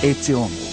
Etseongo.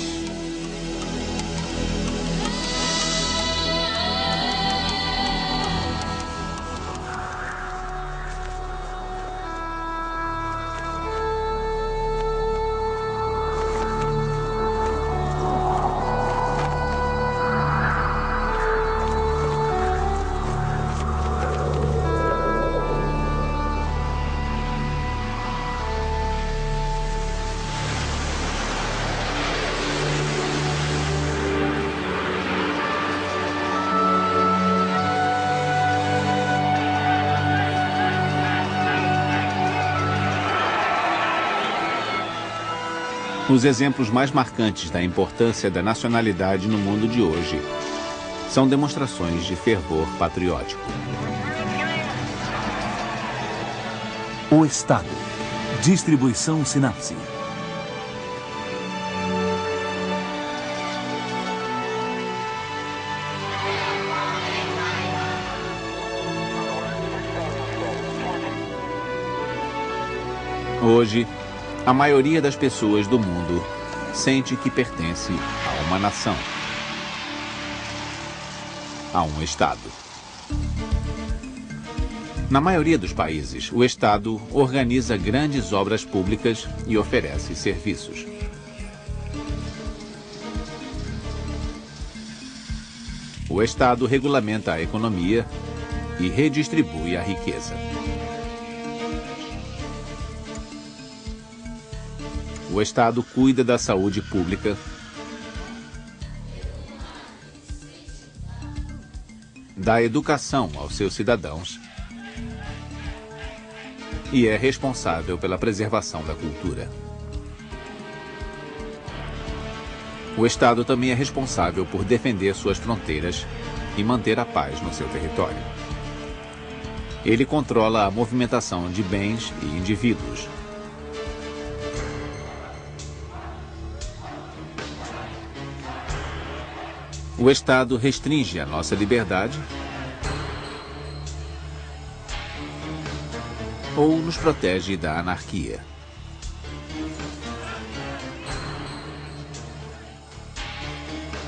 Os exemplos mais marcantes da importância da nacionalidade no mundo de hoje são demonstrações de fervor patriótico. O Estado. Distribuição Sinapse. Hoje, a maioria das pessoas do mundo sente que pertence a uma nação, a um Estado. Na maioria dos países, o Estado organiza grandes obras públicas e oferece serviços. O Estado regulamenta a economia e redistribui a riqueza. O Estado cuida da saúde pública, da educação aos seus cidadãos e é responsável pela preservação da cultura. O Estado também é responsável por defender suas fronteiras e manter a paz no seu território. Ele controla a movimentação de bens e indivíduos. O Estado restringe a nossa liberdade ou nos protege da anarquia.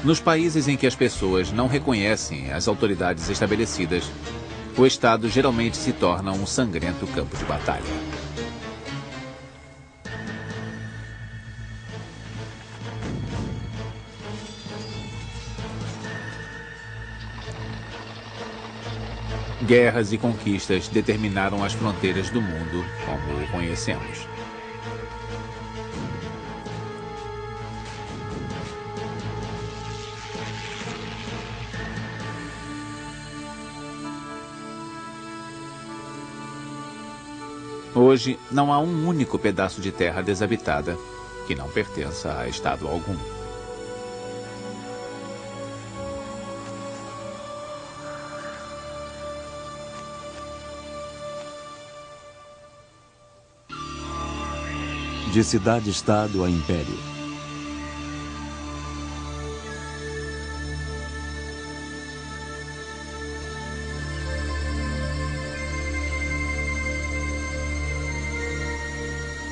Nos países em que as pessoas não reconhecem as autoridades estabelecidas, o Estado geralmente se torna um sangrento campo de batalha. Guerras e conquistas determinaram as fronteiras do mundo como o conhecemos. Hoje, não há um único pedaço de terra desabitada que não pertença a Estado algum. De cidade-estado a império.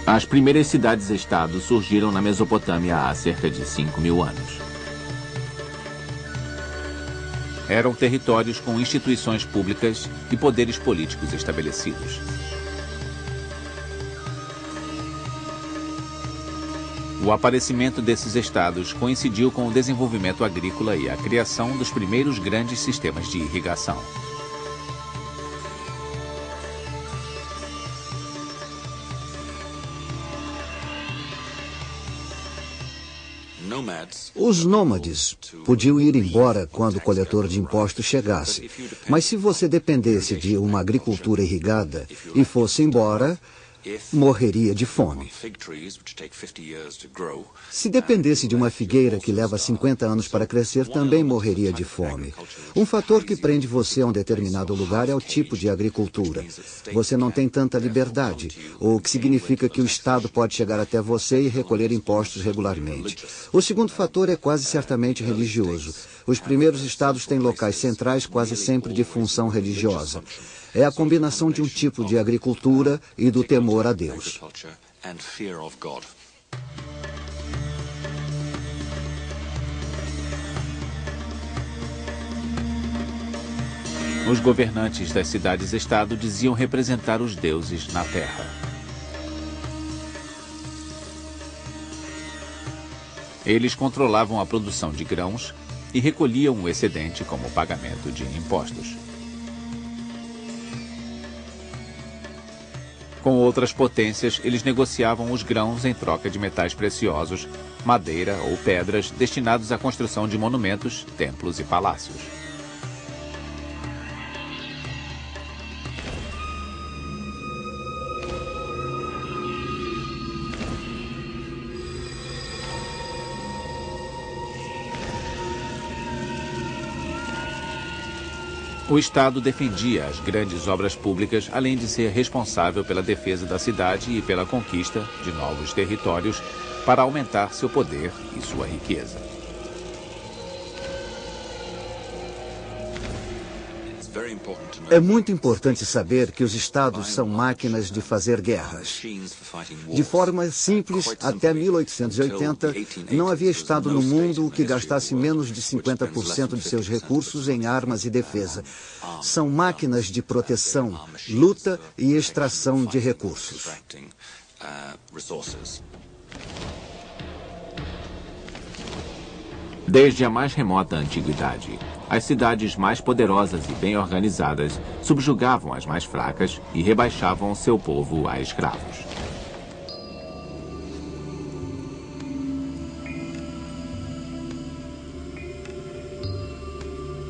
As primeiras cidades-estado surgiram na Mesopotâmia há cerca de 5.000 anos. Eram territórios com instituições públicas e poderes políticos estabelecidos. O aparecimento desses estados coincidiu com o desenvolvimento agrícola e a criação dos primeiros grandes sistemas de irrigação. Os nômades podiam ir embora quando o coletor de impostos chegasse, mas se você dependesse de uma agricultura irrigada e fosse embora, morreria de fome. Se dependesse de uma figueira que leva 50 anos para crescer, também morreria de fome. Um fator que prende você a um determinado lugar é o tipo de agricultura. Você não tem tanta liberdade, o que significa que o Estado pode chegar até você e recolher impostos regularmente. O segundo fator é quase certamente religioso. Os primeiros estados têm locais centrais quase sempre de função religiosa. É a combinação de um tipo de agricultura e do temor a Deus. Os governantes das cidades-estado diziam representar os deuses na terra. Eles controlavam a produção de grãos e recolhiam o excedente como pagamento de impostos. Com outras potências, eles negociavam os grãos em troca de metais preciosos, madeira ou pedras destinados à construção de monumentos, templos e palácios. O Estado defendia as grandes obras públicas, além de ser responsável pela defesa da cidade e pela conquista de novos territórios para aumentar seu poder e sua riqueza. É muito importante saber que os estados são máquinas de fazer guerras. De forma simples, até 1880, não havia estado no mundo que gastasse menos de 50% de seus recursos em armas e defesa. São máquinas de proteção, luta e extração de recursos. Desde a mais remota antiguidade, as cidades mais poderosas e bem organizadas subjugavam as mais fracas e rebaixavam seu povo a escravos.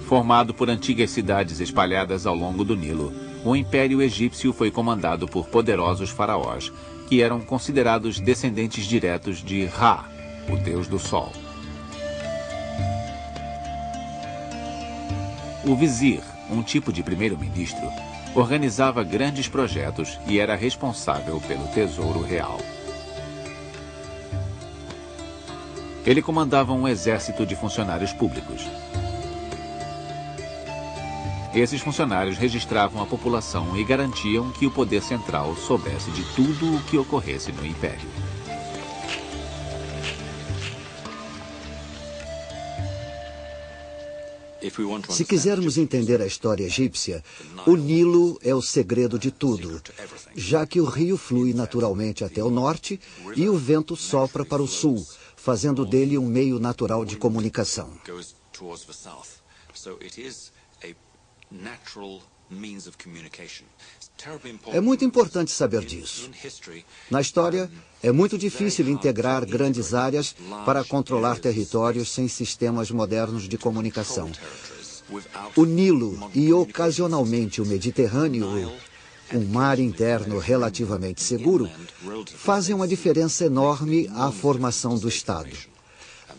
Formado por antigas cidades espalhadas ao longo do Nilo, o Império Egípcio foi comandado por poderosos faraós, que eram considerados descendentes diretos de Ra, o deus do sol. O vizir, um tipo de primeiro-ministro, organizava grandes projetos e era responsável pelo tesouro real. Ele comandava um exército de funcionários públicos. Esses funcionários registravam a população e garantiam que o poder central soubesse de tudo o que ocorresse no império. Se quisermos entender a história egípcia, o Nilo é o segredo de tudo, já que o rio flui naturalmente até o norte e o vento sopra para o sul, fazendo dele um meio natural de comunicação. É muito importante saber disso. Na história, é muito difícil integrar grandes áreas para controlar territórios sem sistemas modernos de comunicação. O Nilo e, ocasionalmente, o Mediterrâneo, um mar interno relativamente seguro, fazem uma diferença enorme à formação do Estado.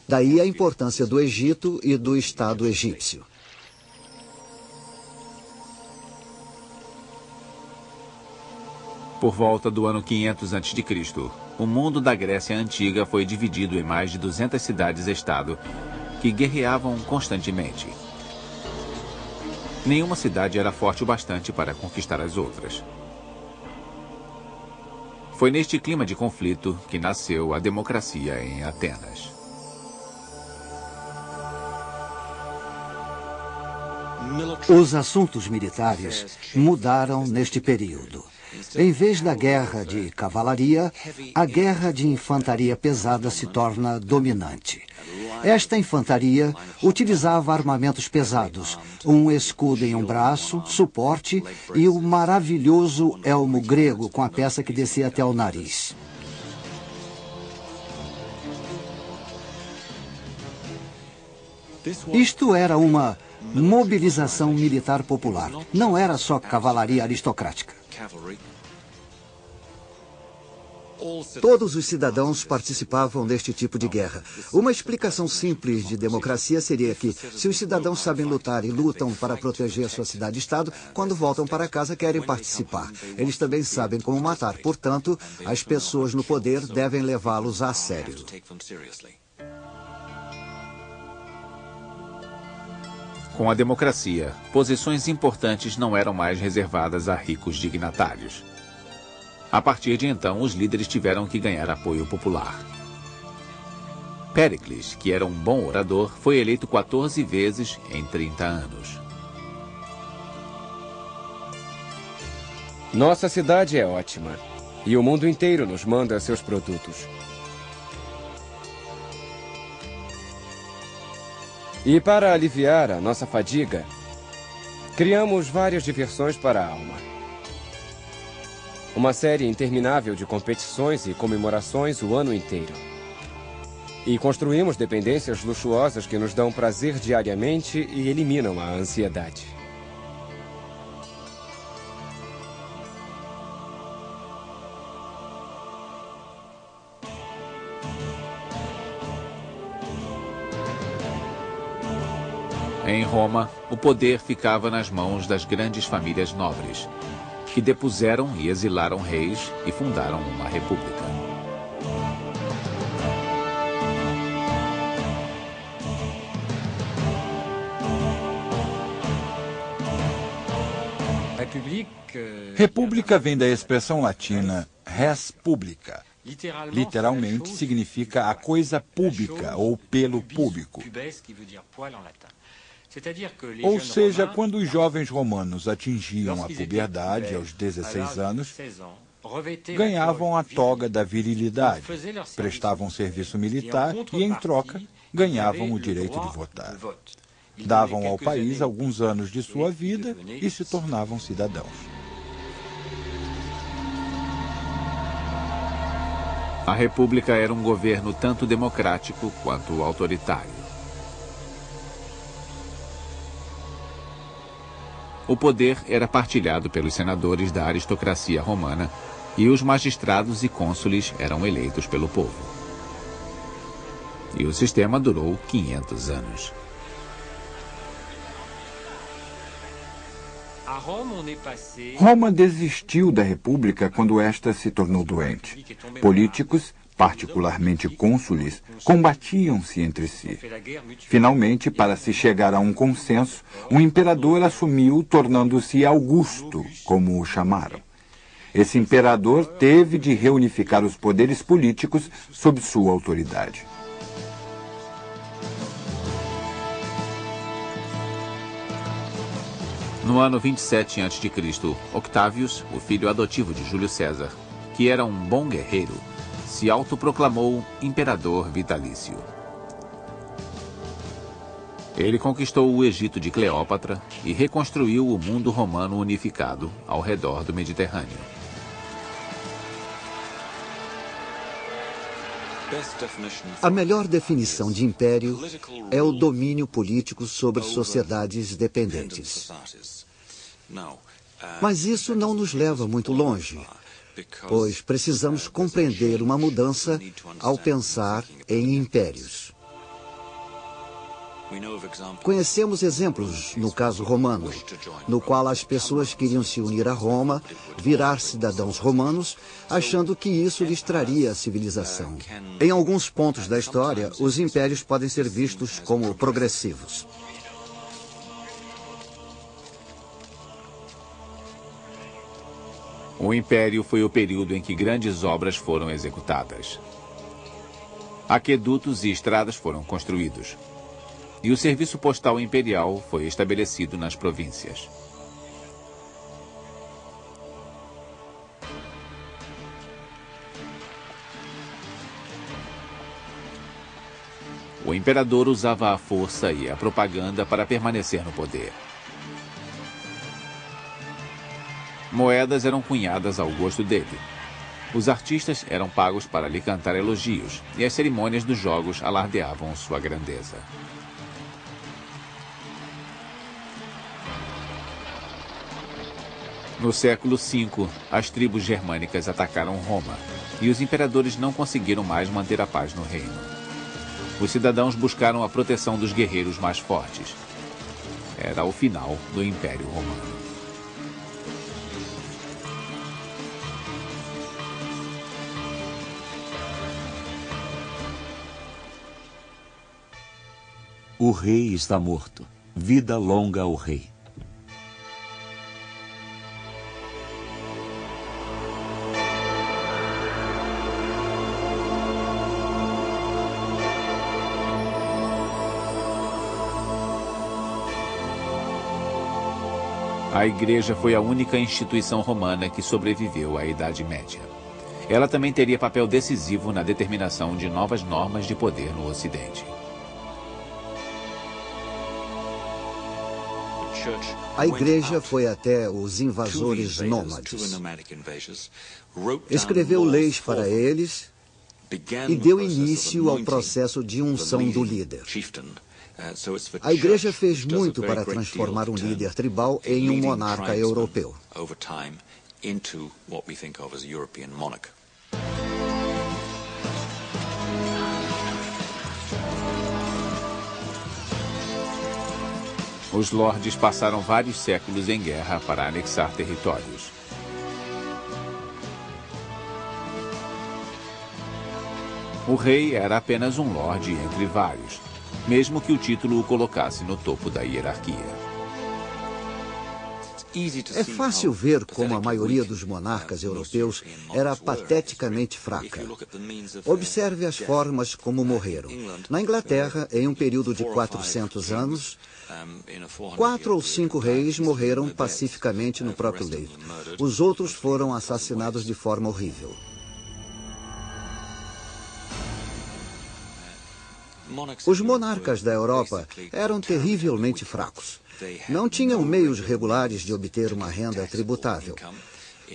Daí a importância do Egito e do Estado egípcio. Por volta do ano 500 a.C., o mundo da Grécia Antiga foi dividido em mais de 200 cidades-estado que guerreavam constantemente. Nenhuma cidade era forte o bastante para conquistar as outras. Foi neste clima de conflito que nasceu a democracia em Atenas. Os assuntos militares mudaram neste período. Em vez da guerra de cavalaria, a guerra de infantaria pesada se torna dominante. Esta infantaria utilizava armamentos pesados, um escudo em um braço, suporte e o maravilhoso elmo grego com a peça que descia até o nariz. Isto era uma mobilização militar popular. Não era só cavalaria aristocrática. Todos os cidadãos participavam deste tipo de guerra. Uma explicação simples de democracia seria que, se os cidadãos sabem lutar e lutam para proteger sua cidade-estado, quando voltam para casa querem participar. Eles também sabem como matar. Portanto, as pessoas no poder devem levá-los a sério. Com a democracia, posições importantes não eram mais reservadas a ricos dignatários. A partir de então, os líderes tiveram que ganhar apoio popular. Péricles, que era um bom orador, foi eleito 14 vezes em 30 anos. Nossa cidade é ótima. E o mundo inteiro nos manda seus produtos. E para aliviar a nossa fadiga, criamos várias diversões para a alma. Uma série interminável de competições e comemorações o ano inteiro. E construímos dependências luxuosas que nos dão prazer diariamente e eliminam a ansiedade. Em Roma, o poder ficava nas mãos das grandes famílias nobres, que depuseram e exilaram reis e fundaram uma república. República vem da expressão latina res publica. Literalmente significa a coisa pública ou pelo público. Ou seja, quando os jovens romanos atingiam a puberdade aos 16 anos, ganhavam a toga da virilidade, prestavam serviço militar e, em troca, ganhavam o direito de votar. Davam ao país alguns anos de sua vida e se tornavam cidadãos. A República era um governo tanto democrático quanto autoritário. O poder era partilhado pelos senadores da aristocracia romana e os magistrados e cônsules eram eleitos pelo povo. E o sistema durou 500 anos. Roma desistiu da República quando esta se tornou doente. Políticos, particularmente cônsules, combatiam-se entre si. Finalmente, para se chegar a um consenso, o imperador assumiu, tornando-se Augusto, como o chamaram. Esse imperador teve de reunificar os poderes políticos sob sua autoridade. No ano 27 a.C., Octavius, o filho adotivo de Júlio César, que era um bom guerreiro, se autoproclamou imperador vitalício. Ele conquistou o Egito de Cleópatra e reconstruiu o mundo romano unificado ao redor do Mediterrâneo. A melhor definição de império é o domínio político sobre sociedades dependentes. Mas isso não nos leva muito longe, pois precisamos compreender uma mudança ao pensar em impérios. Conhecemos exemplos no caso romano, no qual as pessoas queriam se unir a Roma, virar cidadãos romanos, achando que isso lhes traria a civilização. Em alguns pontos da história, os impérios podem ser vistos como progressivos. O Império foi o período em que grandes obras foram executadas. Aquedutos e estradas foram construídos. E o serviço postal imperial foi estabelecido nas províncias. O imperador usava a força e a propaganda para permanecer no poder. Moedas eram cunhadas ao gosto dele. Os artistas eram pagos para lhe cantar elogios, e as cerimônias dos jogos alardeavam sua grandeza. No século V, as tribos germânicas atacaram Roma, e os imperadores não conseguiram mais manter a paz no reino. Os cidadãos buscaram a proteção dos guerreiros mais fortes. Era o final do Império Romano. O rei está morto. Vida longa ao rei. A A Igreja foi a única instituição romana que sobreviveu à Idade Média. Ela também teria papel decisivo na determinação de novas normas de poder no Ocidente. A Igreja foi até os invasores nômades. Escreveu leis para eles e deu início ao processo de unção do líder. A Igreja fez muito para transformar um líder tribal em um monarca europeu. Os lordes passaram vários séculos em guerra para anexar territórios. O rei era apenas um lorde entre vários, mesmo que o título o colocasse no topo da hierarquia. É fácil ver como a maioria dos monarcas europeus era pateticamente fraca. Observe as formas como morreram. Na Inglaterra, em um período de 400 anos, 4 ou 5 reis morreram pacificamente no próprio leito. Os outros foram assassinados de forma horrível. Os monarcas da Europa eram terrivelmente fracos. Não tinham meios regulares de obter uma renda tributável.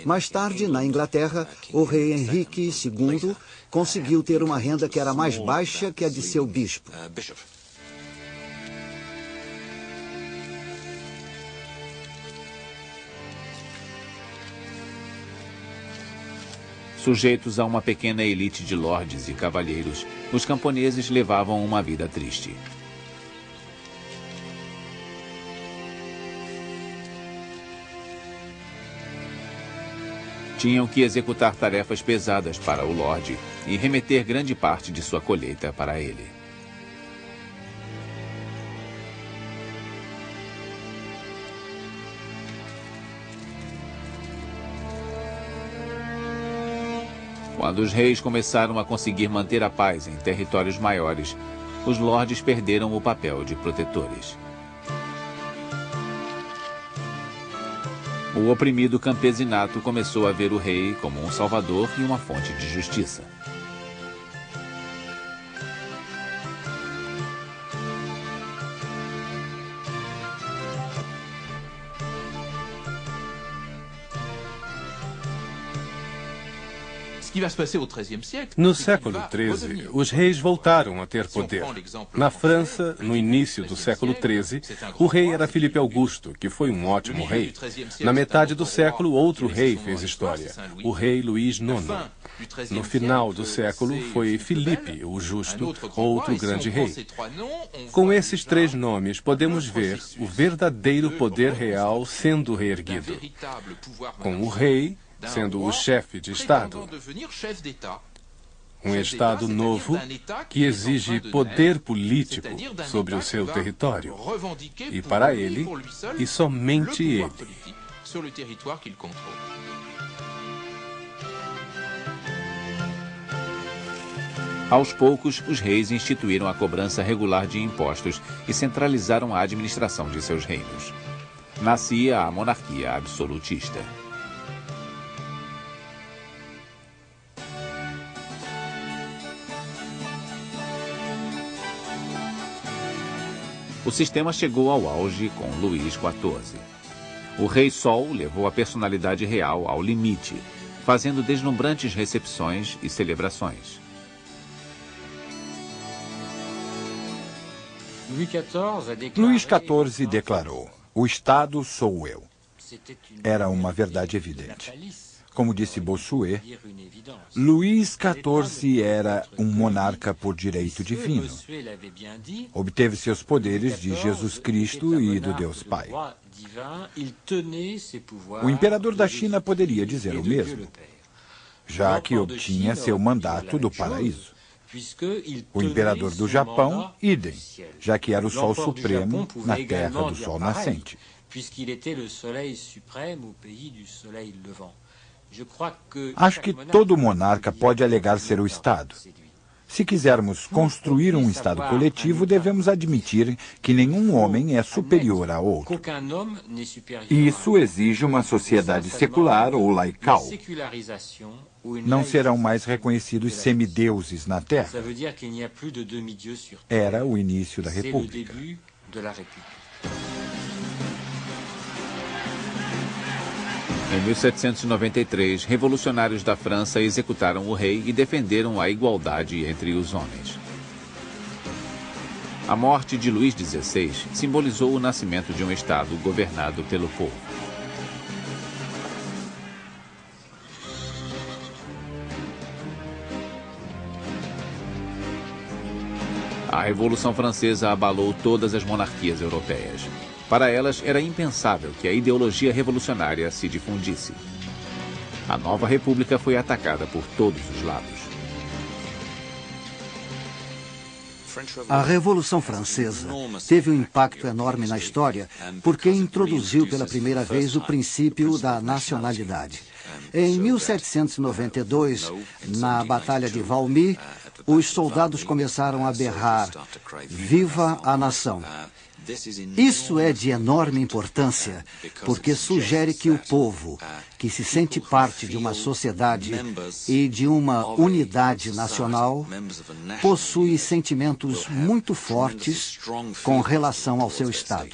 Mais tarde, na Inglaterra, o rei Henrique II conseguiu ter uma renda que era mais baixa que a de seu bispo. Sujeitos a uma pequena elite de lordes e cavalheiros, os camponeses levavam uma vida triste. Tinham que executar tarefas pesadas para o lorde e remeter grande parte de sua colheita para ele. Quando os reis começaram a conseguir manter a paz em territórios maiores, os lordes perderam o papel de protetores. O oprimido campesinato começou a ver o rei como um salvador e uma fonte de justiça. No século XIII, os reis voltaram a ter poder. Na França, no início do século XIII, o rei era Filipe Augusto, que foi um ótimo rei. Na metade do século, outro rei fez história, o rei Luís IX. No final do século, foi Filipe, o Justo, outro grande rei. Com esses 3 nomes, podemos ver o verdadeiro poder real sendo reerguido. Com o rei sendo o chefe de Estado. Um Estado novo que exige poder político sobre o seu território. E para ele, e somente ele. Aos poucos, os reis instituíram a cobrança regular de impostos e centralizaram a administração de seus reinos. Nascia a monarquia absolutista. O sistema chegou ao auge com Luís XIV. O Rei Sol levou a personalidade real ao limite, fazendo deslumbrantes recepções e celebrações. Luís XIV declarou: "O Estado sou eu." Era uma verdade evidente. Como disse Bossuet, Luís XIV era um monarca por direito divino. Obteve seus poderes de Jesus Cristo e do Deus Pai. O imperador da China poderia dizer o mesmo, já que obtinha seu mandato do paraíso. O imperador do Japão, idem, já que era o Sol Supremo na terra do Sol Nascente. Acho que todo monarca pode alegar ser o Estado. Se quisermos construir um Estado coletivo, devemos admitir que nenhum homem é superior a outro. Isso exige uma sociedade secular ou laical. Não serão mais reconhecidos semideuses na Terra. Era o início da República. Em 1793, revolucionários da França executaram o rei e defenderam a igualdade entre os homens. A morte de Luís XVI simbolizou o nascimento de um Estado governado pelo povo. A Revolução Francesa abalou todas as monarquias europeias. Para elas, era impensável que a ideologia revolucionária se difundisse. A nova república foi atacada por todos os lados. A Revolução Francesa teve um impacto enorme na história porque introduziu pela primeira vez o princípio da nacionalidade. Em 1792, na Batalha de Valmy, os soldados começaram a berrar: "Viva a nação!". Isso é de enorme importância, porque sugere que o povo, que se sente parte de uma sociedade e de uma unidade nacional, possui sentimentos muito fortes com relação ao seu Estado.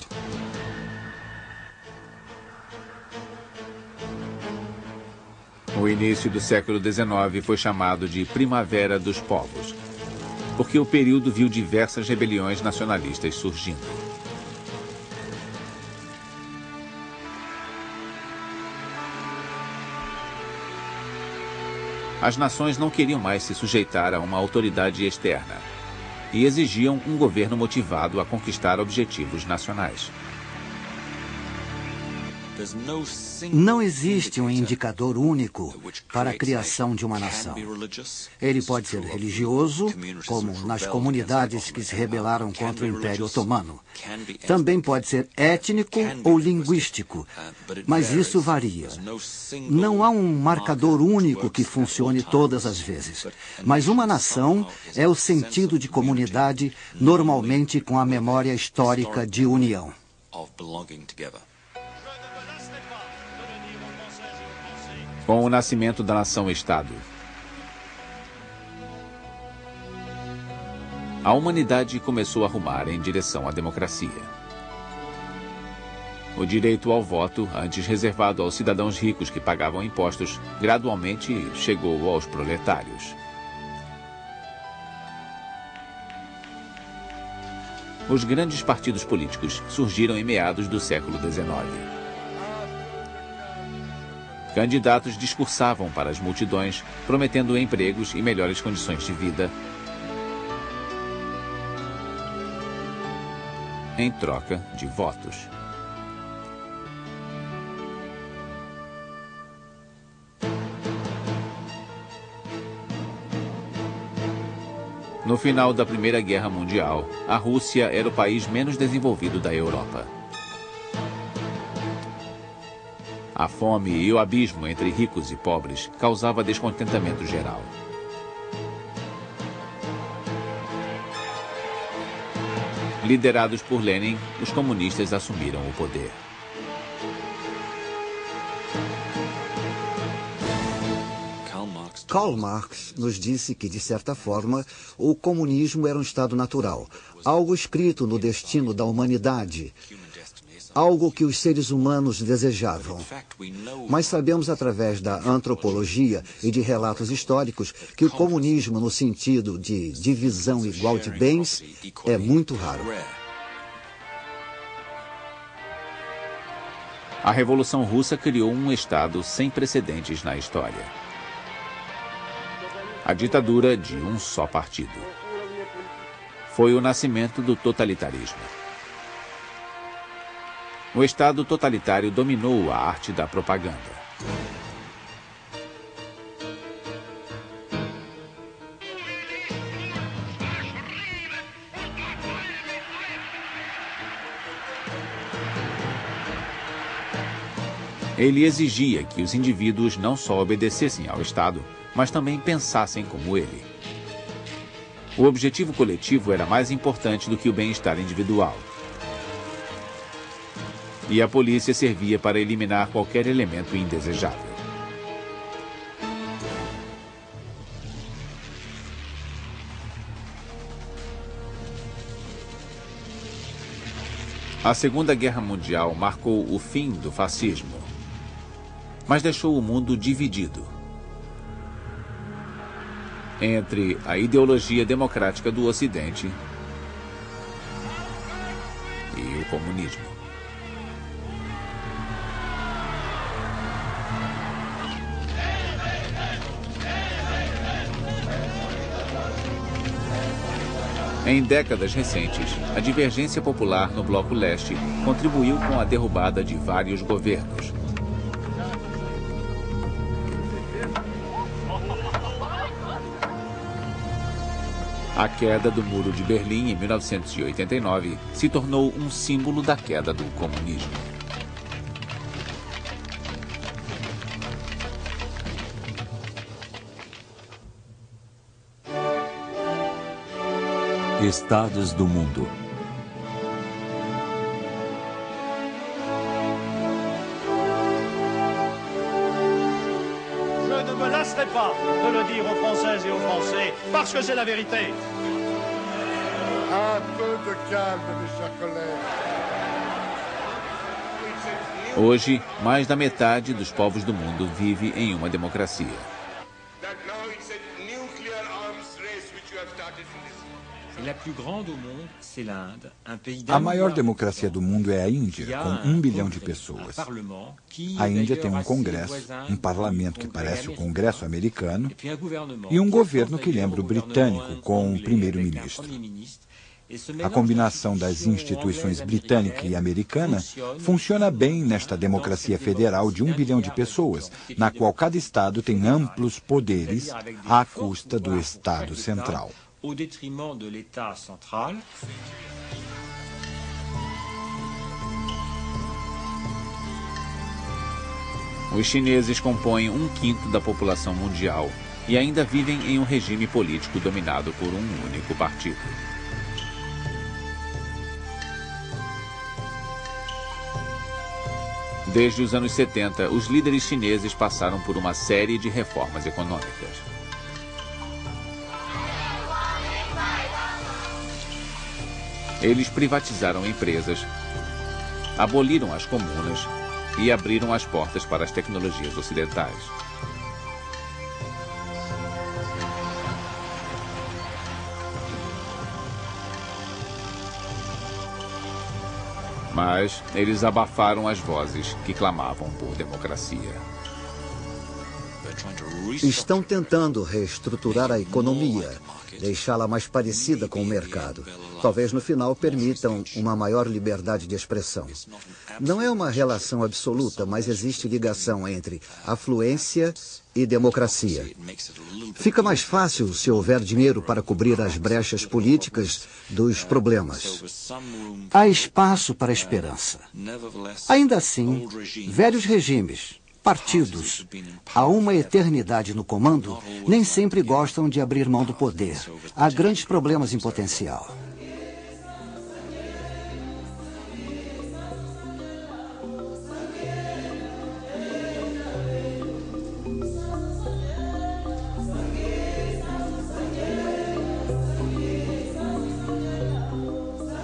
O início do século XIX foi chamado de Primavera dos Povos, porque o período viu diversas rebeliões nacionalistas surgindo. As nações não queriam mais se sujeitar a uma autoridade externa e exigiam um governo motivado a conquistar objetivos nacionais. Não existe um indicador único para a criação de uma nação. Ele pode ser religioso, como nas comunidades que se rebelaram contra o Império Otomano. Também pode ser étnico ou linguístico, mas isso varia. Não há um marcador único que funcione todas as vezes. Mas uma nação é o sentido de comunidade, normalmente com a memória histórica de união. Com o nascimento da nação-estado, a humanidade começou a rumar em direção à democracia. O direito ao voto, antes reservado aos cidadãos ricos que pagavam impostos, gradualmente chegou aos proletários. Os grandes partidos políticos surgiram em meados do século XIX. Candidatos discursavam para as multidões, prometendo empregos e melhores condições de vida, em troca de votos. No final da Primeira Guerra Mundial, a Rússia era o país menos desenvolvido da Europa. A fome e o abismo entre ricos e pobres causava descontentamento geral. Liderados por Lenin, os comunistas assumiram o poder. Karl Marx nos disse que, de certa forma, o comunismo era um estado natural, algo escrito no destino da humanidade, algo que os seres humanos desejavam. Mas sabemos através da antropologia e de relatos históricos que o comunismo, no sentido de divisão igual de bens, é muito raro. A Revolução Russa criou um Estado sem precedentes na história. A ditadura de um só partido. Foi o nascimento do totalitarismo. O Estado totalitário dominou a arte da propaganda. Ele exigia que os indivíduos não só obedecessem ao Estado, mas também pensassem como ele. O objetivo coletivo era mais importante do que o bem-estar individual. E a polícia servia para eliminar qualquer elemento indesejável. A Segunda Guerra Mundial marcou o fim do fascismo, mas deixou o mundo dividido entre a ideologia democrática do Ocidente e o comunismo. Em décadas recentes, a divergência popular no Bloco Leste contribuiu com a derrubada de vários governos. A queda do Muro de Berlim em 1989 se tornou um símbolo da queda do comunismo. Estados do mundo. Je ne me lasserai pas de le dire aux Françaises et aux Français, parce que c'est la vérité. Un peu de calme, mes chers collègues. Hoje, mais da metade dos povos do mundo vive em uma democracia. A maior democracia do mundo é a Índia, com 1 bilhão de pessoas. A Índia tem um congresso, um parlamento que parece o Congresso americano, e um governo que lembra o britânico, com um primeiro-ministro. A combinação das instituições britânica e americana funciona bem nesta democracia federal de 1 bilhão de pessoas, na qual cada estado tem amplos poderes à custa do Estado central. Au détriment de l'État central. Os chineses compõem 1/5 da população mundial e ainda vivem em um regime político dominado por um único partido. Desde os anos 70, os líderes chineses passaram por uma série de reformas econômicas. Eles privatizaram empresas, aboliram as comunas e abriram as portas para as tecnologias ocidentais. Mas eles abafaram as vozes que clamavam por democracia. Estão tentando reestruturar a economia, deixá-la mais parecida com o mercado. Talvez no final permitam uma maior liberdade de expressão. Não é uma relação absoluta, mas existe ligação entre afluência e democracia. Fica mais fácil se houver dinheiro para cobrir as brechas políticas dos problemas. Há espaço para a esperança. Ainda assim, velhos regimes, partidos, há uma eternidade no comando, nem sempre gostam de abrir mão do poder. Há grandes problemas em potencial.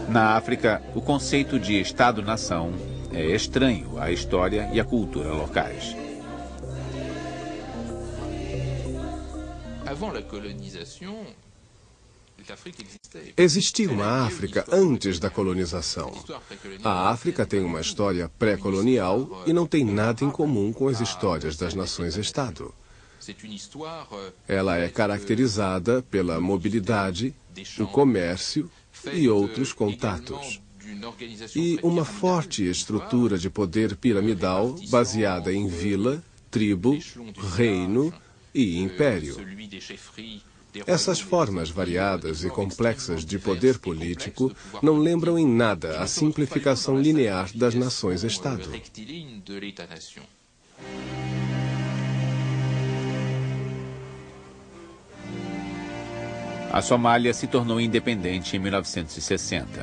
Na África, o conceito de Estado-nação é estranho à história e à cultura locais. Existia uma África antes da colonização. A África tem uma história pré-colonial e não tem nada em comum com as histórias das nações-estado. Ela é caracterizada pela mobilidade, o comércio e outros contatos. E uma forte estrutura de poder piramidal baseada em vila, tribo, reino e império. Essas formas variadas e complexas de poder político não lembram em nada a simplificação linear das nações-estado. A Somália se tornou independente em 1960,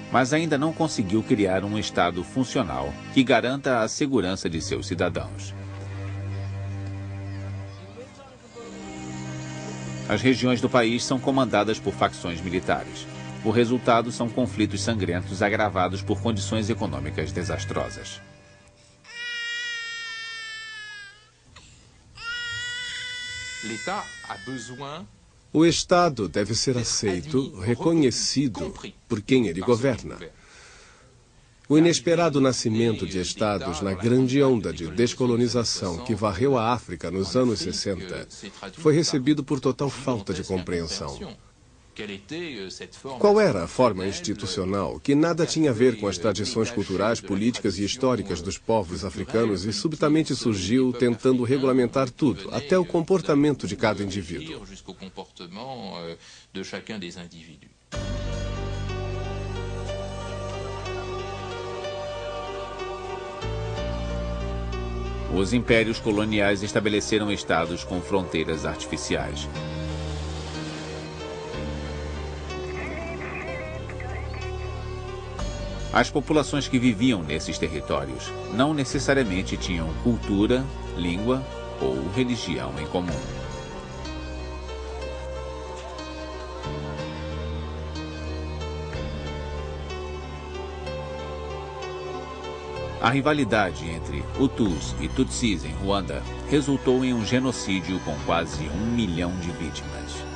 mas ainda não conseguiu criar um Estado funcional que garanta a segurança de seus cidadãos. As regiões do país são comandadas por facções militares. O resultado são conflitos sangrentos agravados por condições econômicas desastrosas. O Estado deve ser aceito, reconhecido por quem ele governa. O inesperado nascimento de estados na grande onda de descolonização que varreu a África nos anos 60 foi recebido por total falta de compreensão. Qual era a forma institucional que nada tinha a ver com as tradições culturais, políticas e históricas dos povos africanos e subitamente surgiu tentando regulamentar tudo, até o comportamento de cada indivíduo? Os impérios coloniais estabeleceram estados com fronteiras artificiais. As populações que viviam nesses territórios não necessariamente tinham cultura, língua ou religião em comum. A rivalidade entre Hutus e Tutsis em Ruanda resultou em um genocídio com quase 1 milhão de vítimas.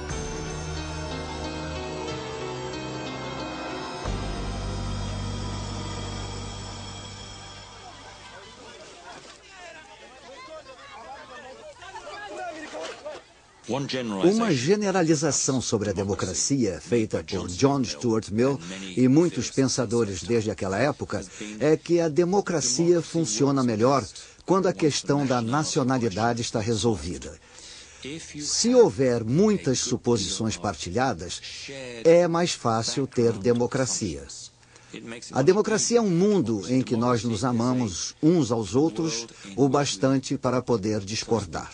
Uma generalização sobre a democracia, feita por John Stuart Mill e muitos pensadores desde aquela época, é que a democracia funciona melhor quando a questão da nacionalidade está resolvida. Se houver muitas suposições partilhadas, é mais fácil ter democracia. A democracia é um mundo em que nós nos amamos uns aos outros o bastante para poder discordar.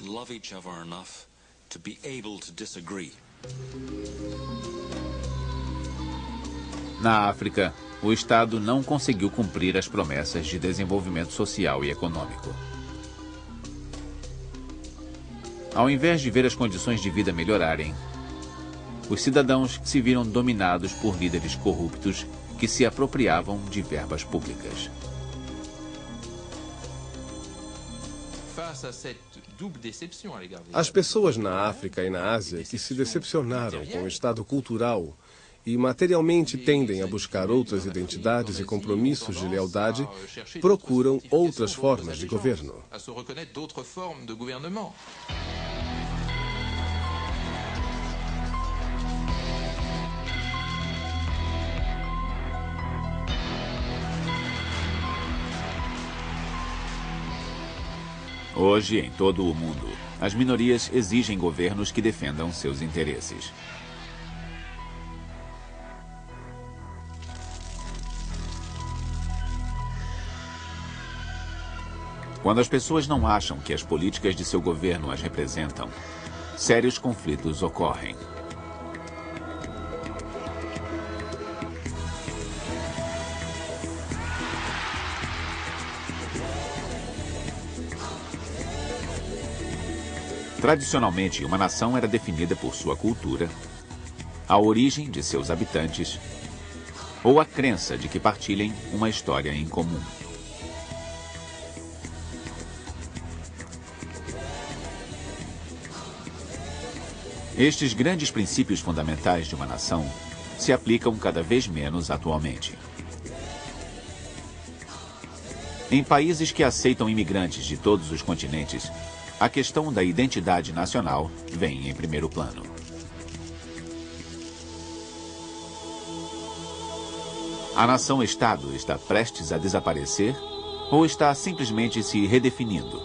Na África, o Estado não conseguiu cumprir as promessas de desenvolvimento social e econômico. Ao invés de ver as condições de vida melhorarem, os cidadãos se viram dominados por líderes corruptos que se apropriavam de verbas públicas. As pessoas na África e na Ásia que se decepcionaram com o estado cultural e materialmente tendem a buscar outras identidades e compromissos de lealdade, procuram outras formas de governo. Hoje, em todo o mundo, as minorias exigem governos que defendam seus interesses. Quando as pessoas não acham que as políticas de seu governo as representam, sérios conflitos ocorrem. Tradicionalmente, uma nação era definida por sua cultura, a origem de seus habitantes ou a crença de que partilhem uma história em comum. Estes grandes princípios fundamentais de uma nação se aplicam cada vez menos atualmente. Em países que aceitam imigrantes de todos os continentes, a questão da identidade nacional vem em primeiro plano. A nação-estado está prestes a desaparecer ou está simplesmente se redefinindo?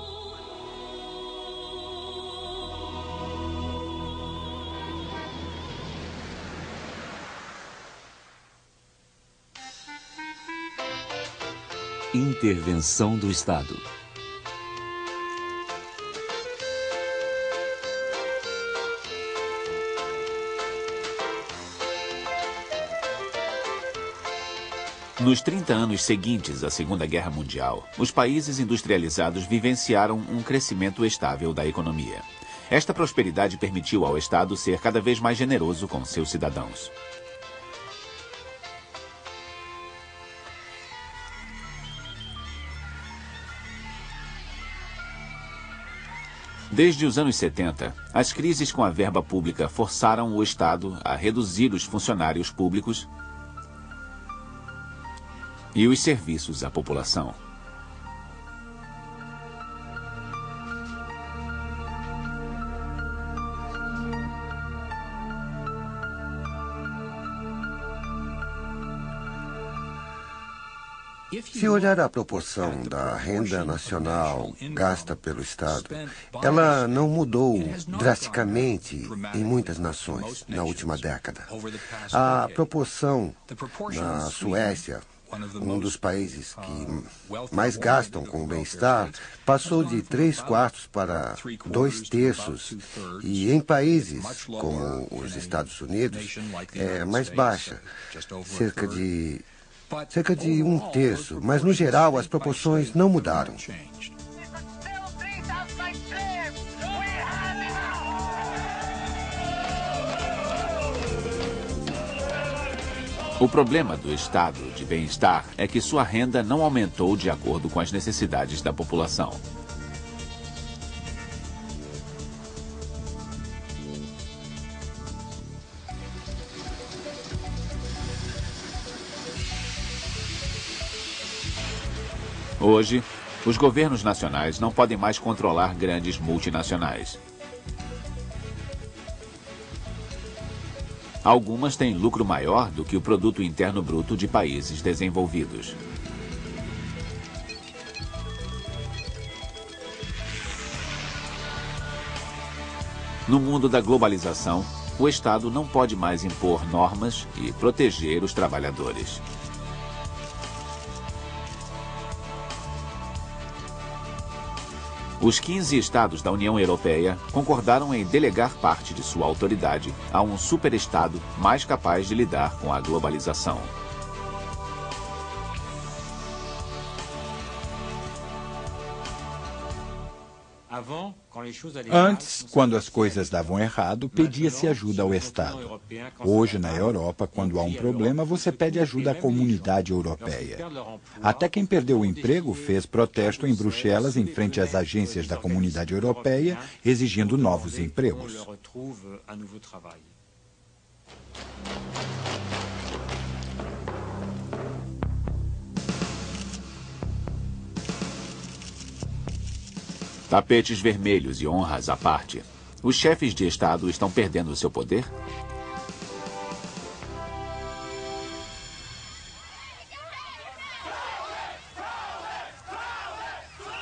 Intervenção do Estado. Nos 30 anos seguintes à Segunda Guerra Mundial, os países industrializados vivenciaram um crescimento estável da economia. Esta prosperidade permitiu ao Estado ser cada vez mais generoso com seus cidadãos. Desde os anos 70, as crises com a verba pública forçaram o Estado a reduzir os funcionários públicos e os serviços à população. Se olhar a proporção da renda nacional gasta pelo Estado, ela não mudou drasticamente em muitas nações na última década. A proporção na Suécia, um dos países que mais gastam com o bem-estar, passou de 3/4 para 2/3. E em países como os Estados Unidos, é mais baixa, cerca de 1/3, mas no geral as proporções não mudaram. O problema do estado de bem-estar é que sua renda não aumentou de acordo com as necessidades da população. Hoje, os governos nacionais não podem mais controlar grandes multinacionais. Algumas têm lucro maior do que o produto interno bruto de países desenvolvidos. No mundo da globalização, o Estado não pode mais impor normas e proteger os trabalhadores. Os 15 estados da União Europeia concordaram em delegar parte de sua autoridade a um superestado mais capaz de lidar com a globalização. Antes, quando as coisas davam errado, pedia-se ajuda ao Estado. Hoje, na Europa, quando há um problema, você pede ajuda à comunidade europeia. Até quem perdeu o emprego fez protesto em Bruxelas em frente às agências da comunidade europeia, exigindo novos empregos. Tapetes vermelhos e honras à parte, os chefes de Estado estão perdendo seu poder?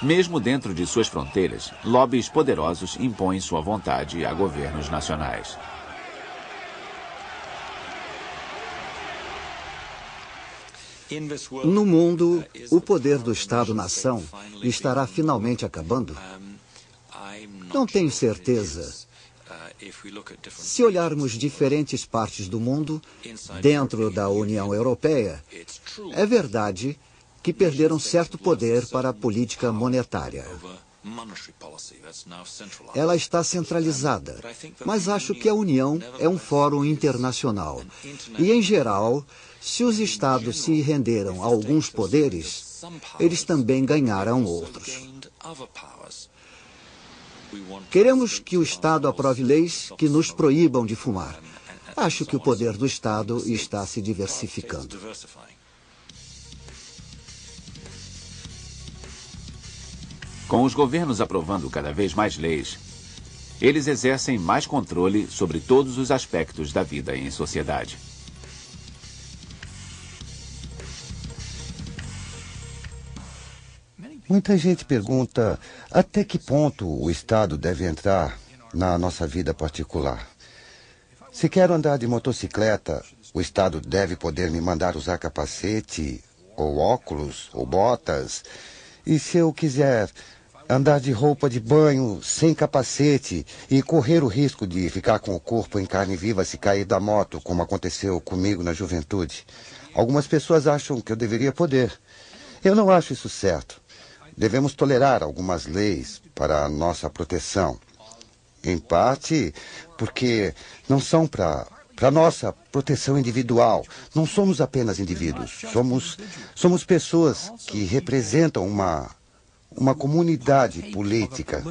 Mesmo dentro de suas fronteiras, lobbies poderosos impõem sua vontade a governos nacionais. No mundo, o poder do Estado-nação estará finalmente acabando? Não tenho certeza. Se olharmos diferentes partes do mundo, dentro da União Europeia, é verdade que perderam certo poder para a política monetária. Ela está centralizada, mas acho que a União é um fórum internacional. E, em geral, se os Estados se renderam a alguns poderes, eles também ganharam outros. Queremos que o Estado aprove leis que nos proíbam de fumar. Acho que o poder do Estado está se diversificando. Com os governos aprovando cada vez mais leis, eles exercem mais controle sobre todos os aspectos da vida em sociedade. Muita gente pergunta até que ponto o Estado deve entrar na nossa vida particular. Se quero andar de motocicleta, o Estado deve poder me mandar usar capacete, ou óculos, ou botas. E se eu quiser andar de roupa de banho, sem capacete e correr o risco de ficar com o corpo em carne viva se cair da moto, como aconteceu comigo na juventude. Algumas pessoas acham que eu deveria poder. Eu não acho isso certo. Devemos tolerar algumas leis para a nossa proteção. Em parte, porque não são para nossa proteção individual. Não somos apenas indivíduos. Somos pessoas que representam uma comunidade política.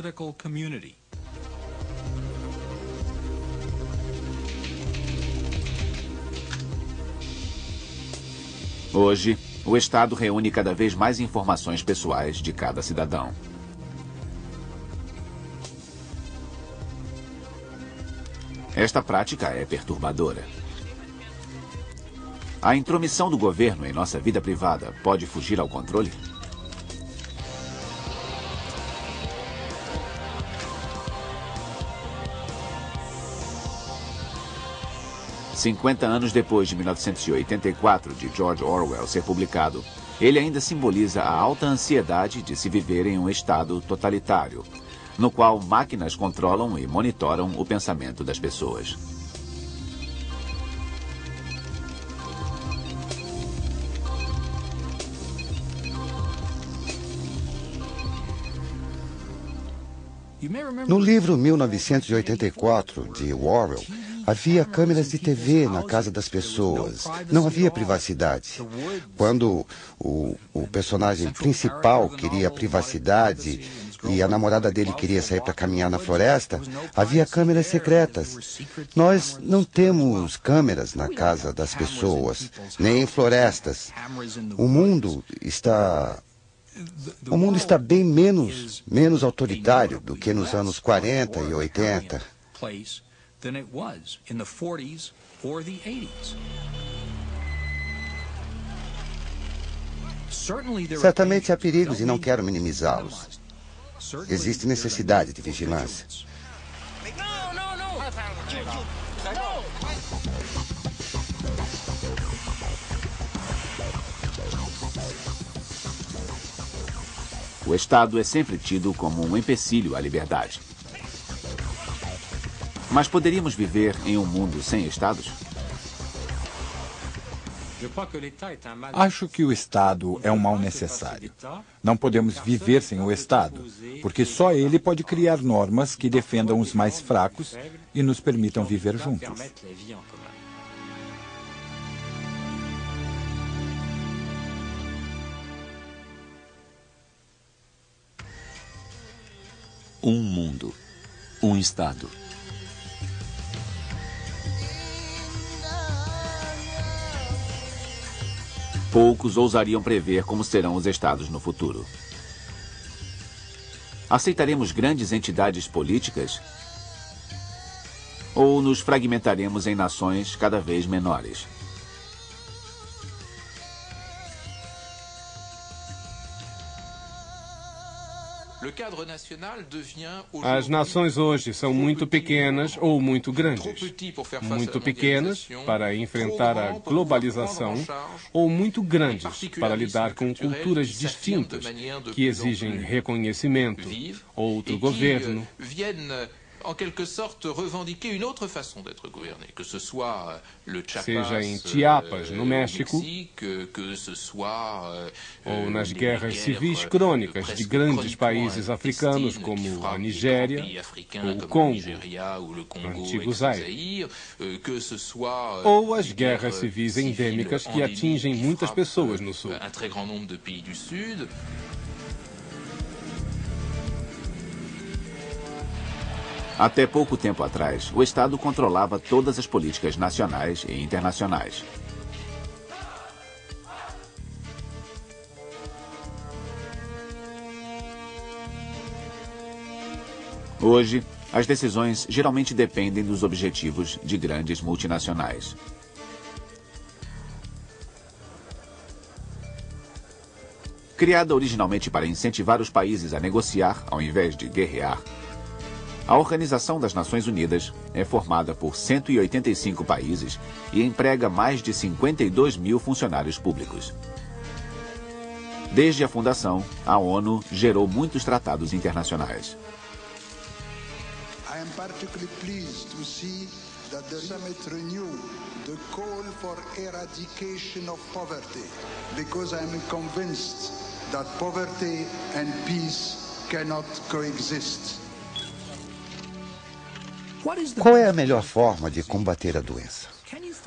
Hoje, o Estado reúne cada vez mais informações pessoais de cada cidadão. Esta prática é perturbadora. A intromissão do governo em nossa vida privada pode fugir ao controle? "50 anos depois de 1984, de George Orwell ser publicado, ele ainda simboliza a alta ansiedade de se viver em um estado totalitário, no qual máquinas controlam e monitoram o pensamento das pessoas. No livro 1984, de Orwell, havia câmeras de TV na casa das pessoas. Não havia privacidade. Quando o personagem principal queria privacidade e a namorada dele queria sair para caminhar na floresta, havia câmeras secretas. Nós não temos câmeras na casa das pessoas, nem em florestas. O mundo está bem menos autoritário do que nos anos 40 e 80. Certamente há perigos e não quero minimizá-los. Existe necessidade de vigilância. O Estado é sempre tido como um empecilho à liberdade. Mas poderíamos viver em um mundo sem Estados? Acho que o Estado é um mal necessário. Não podemos viver sem o Estado, porque só ele pode criar normas que defendam os mais fracos e nos permitam viver juntos. Um mundo, um Estado. Poucos ousariam prever como serão os Estados no futuro. Aceitaremos grandes entidades políticas? Ou nos fragmentaremos em nações cada vez menores? As nações hoje são muito pequenas ou muito grandes. Muito pequenas para enfrentar a globalização ou muito grandes para lidar com culturas distintas que exigem reconhecimento, outro governo. En quelque sorte, revendiquer une autre façon d'être gouverné, que ce soit le Chiapas, seja em Chiapas, no México, que ce soit, ou nas guerras civis crônicas de grandes países africanos como a Nigéria ou o Congo, o antigo Zaire, ou as guerras civis endêmicas que atingem muitas pessoas no Sul. Un très grand nombre de pays du Sud. Até pouco tempo atrás, o Estado controlava todas as políticas nacionais e internacionais. Hoje, as decisões geralmente dependem dos objetivos de grandes multinacionais. Criada originalmente para incentivar os países a negociar ao invés de guerrear, a Organização das Nações Unidas é formada por 185 países e emprega mais de 52 mil funcionários públicos. Desde a fundação, a ONU gerou muitos tratados internacionais. I am particularly pleased to see that the summit renewed the call for eradication of poverty, because I am convinced that poverty and peace cannot coexist. Qual é a melhor forma de combater a doença?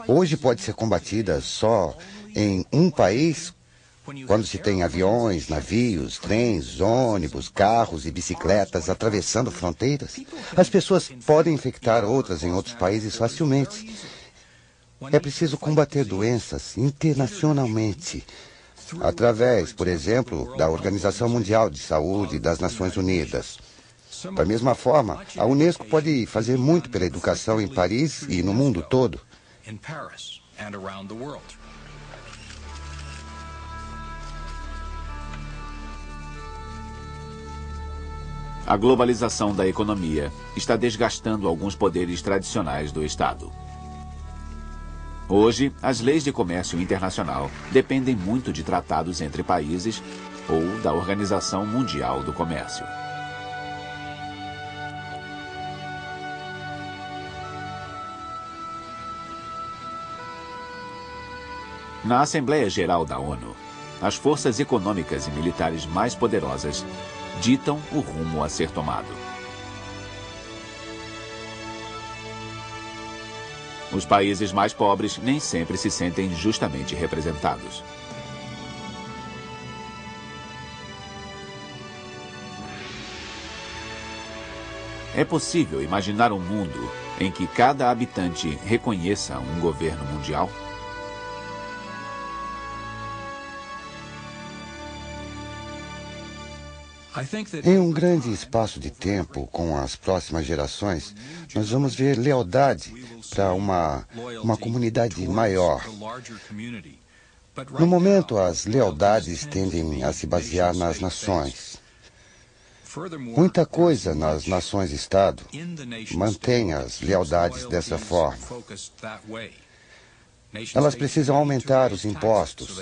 Hoje pode ser combatida só em um país, quando se tem aviões, navios, trens, ônibus, carros e bicicletas atravessando fronteiras. As pessoas podem infectar outras em outros países facilmente. É preciso combater doenças internacionalmente, através, por exemplo, da Organização Mundial de Saúde e das Nações Unidas. Da mesma forma, a Unesco pode fazer muito pela educação em Paris e no mundo todo. A globalização da economia está desgastando alguns poderes tradicionais do Estado. Hoje, as leis de comércio internacional dependem muito de tratados entre países ou da Organização Mundial do Comércio. Na Assembleia Geral da ONU, as forças econômicas e militares mais poderosas ditam o rumo a ser tomado. Os países mais pobres nem sempre se sentem justamente representados. É possível imaginar um mundo em que cada habitante reconheça um governo mundial? Em um grande espaço de tempo, com as próximas gerações, nós vamos ver lealdade para uma comunidade maior. No momento, as lealdades tendem a se basear nas nações. Muita coisa nas nações-estado mantém as lealdades dessa forma. Elas precisam aumentar os impostos,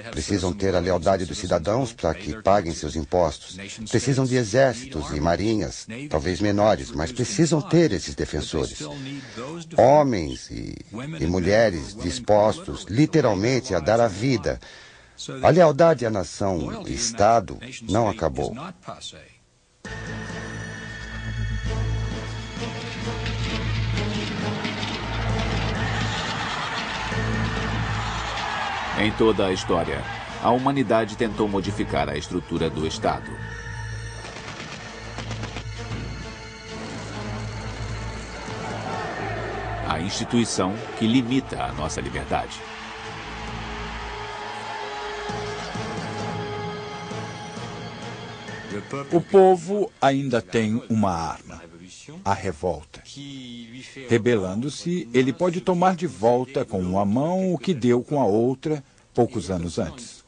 precisam ter a lealdade dos cidadãos para que paguem seus impostos, precisam de exércitos e marinhas, talvez menores, mas precisam ter esses defensores. Homens e mulheres dispostos, literalmente, a dar a vida. A lealdade à nação e Estado não acabou. Em toda a história, a humanidade tentou modificar a estrutura do Estado. A instituição que limita a nossa liberdade. O povo ainda tem uma arma, a revolta. Rebelando-se, ele pode tomar de volta com uma mão o que deu com a outra poucos anos antes.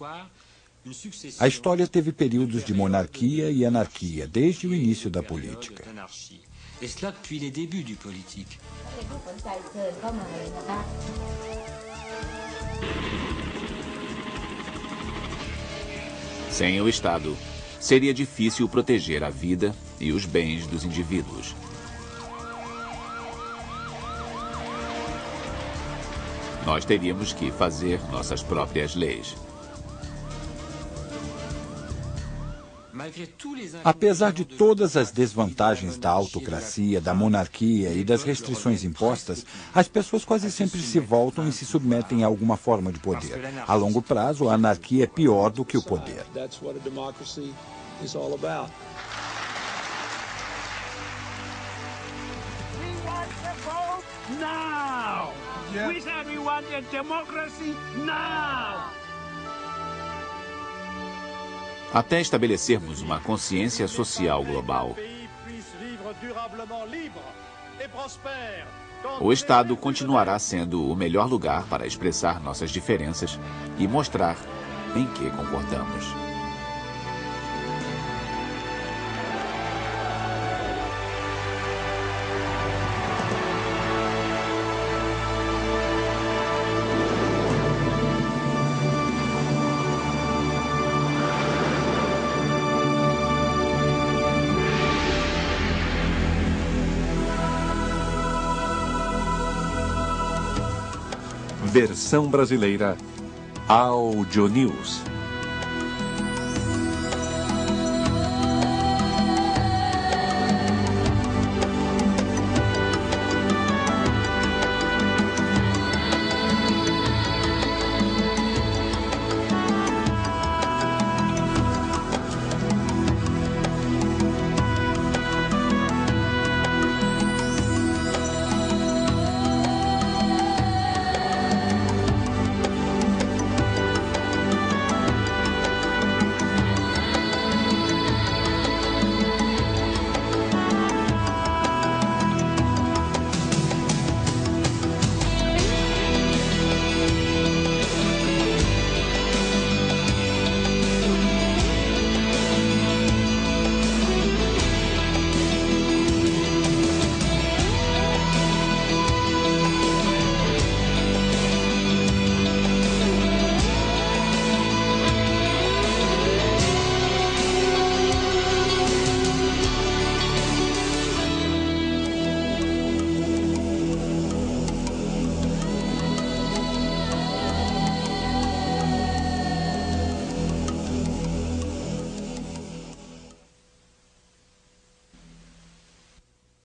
A história teve períodos de monarquia e anarquia desde o início da política. Sem o Estado, seria difícil proteger a vida e os bens dos indivíduos. Nós teríamos que fazer nossas próprias leis. Apesar de todas as desvantagens da autocracia, da monarquia e das restrições impostas, as pessoas quase sempre se voltam e se submetem a alguma forma de poder. A longo prazo, a anarquia é pior do que o poder. Now! We said we wanted democracy now! Até estabelecermos uma consciência social global, o Estado continuará sendo o melhor lugar para expressar nossas diferenças e mostrar em que concordamos. Versão brasileira, Audio News.